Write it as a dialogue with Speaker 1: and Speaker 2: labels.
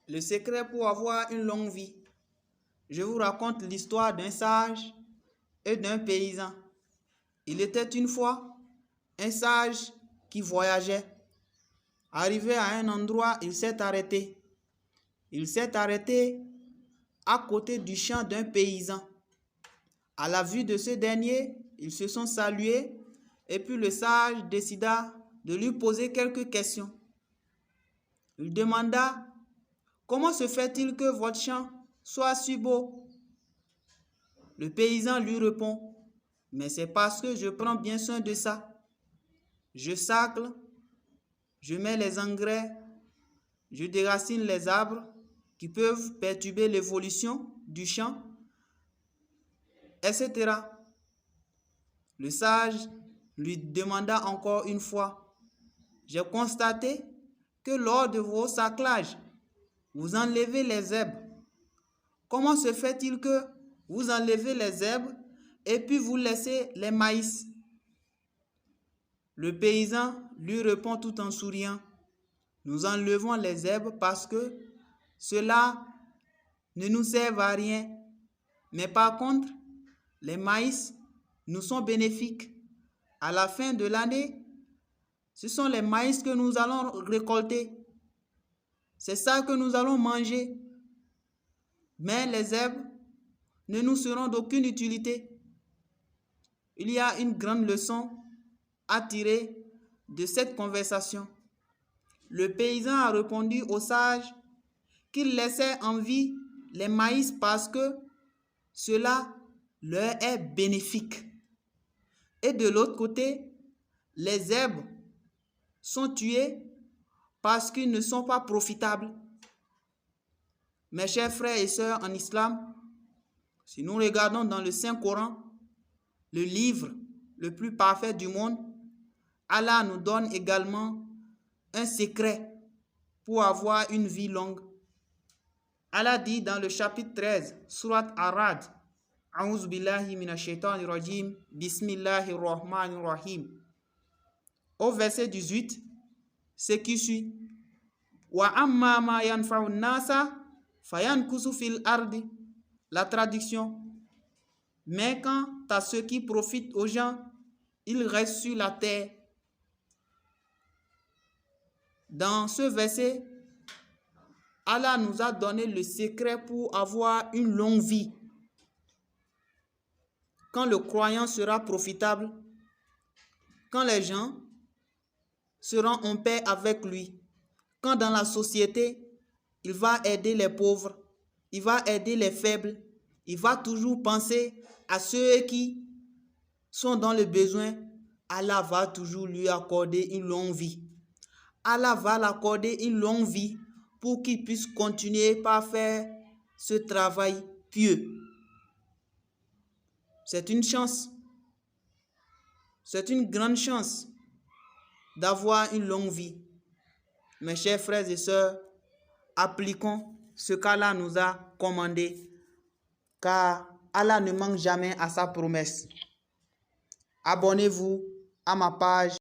Speaker 1: Le secret pour avoir une longue vie. Je vous raconte l'histoire d'un sage et d'un paysan. Il était une fois un sage qui voyageait. Arrivé à un endroit, il s'est arrêté. Il s'est arrêté à côté du champ d'un paysan. À la vue de ce dernier, ils se sont salués et puis le sage décida de lui poser quelques questions. Il demanda: comment se fait-il que votre champ soit si beau? Le paysan lui répond: mais c'est parce que je prends bien soin de ça. Je sacle, je mets les engrais, je déracine les arbres qui peuvent perturber l'évolution du champ, etc. Le sage lui demanda encore une fois: j'ai constaté que lors de vos saclages, vous enlevez les herbes. Comment se fait-il que vous enlevez les herbes et puis vous laissez les maïs? Le paysan lui répond tout en souriant: nous enlevons les herbes parce que cela ne nous sert à rien. Mais par contre, les maïs nous sont bénéfiques. À la fin de l'année, ce sont les maïs que nous allons récolter. C'est ça que nous allons manger. Mais les herbes ne nous seront d'aucune utilité. Il y a une grande leçon à tirer de cette conversation. Le paysan a répondu au sage qu'il laissait en vie les maïs parce que cela leur est bénéfique. Et de l'autre côté, les herbes sont tuées parce qu'ils ne sont pas profitables. Mes chers frères et sœurs en islam, si nous regardons dans le Saint-Coran, le livre le plus parfait du monde, Allah nous donne également un secret pour avoir une vie longue. Allah dit dans le chapitre 13, Surat Ar-Ra'd, A'udhu billahi minash shaitanir rajim, Bismillahir rahmanir rahim. Au verset 18, ce qui suit: Wa amma ma yanfa'un nasa fayankusu fil ardi. La traduction: mais quant à ceux qui profitent aux gens, ils restent sur la terre. Dans ce verset, Allah nous a donné le secret pour avoir une longue vie. Quand le croyant sera profitable, quand les gens seront en paix avec lui, quand dans la société, il va aider les pauvres, il va aider les faibles, il va toujours penser à ceux qui sont dans le besoin, Allah va toujours lui accorder une longue vie. Allah va l'accorder une longue vie pour qu'il puisse continuer par faire ce travail pieux. C'est une chance. C'est une grande chance d'avoir une longue vie. Mes chers frères et sœurs, appliquons ce qu'Allah nous a commandé, car Allah ne manque jamais à sa promesse. Abonnez-vous à ma page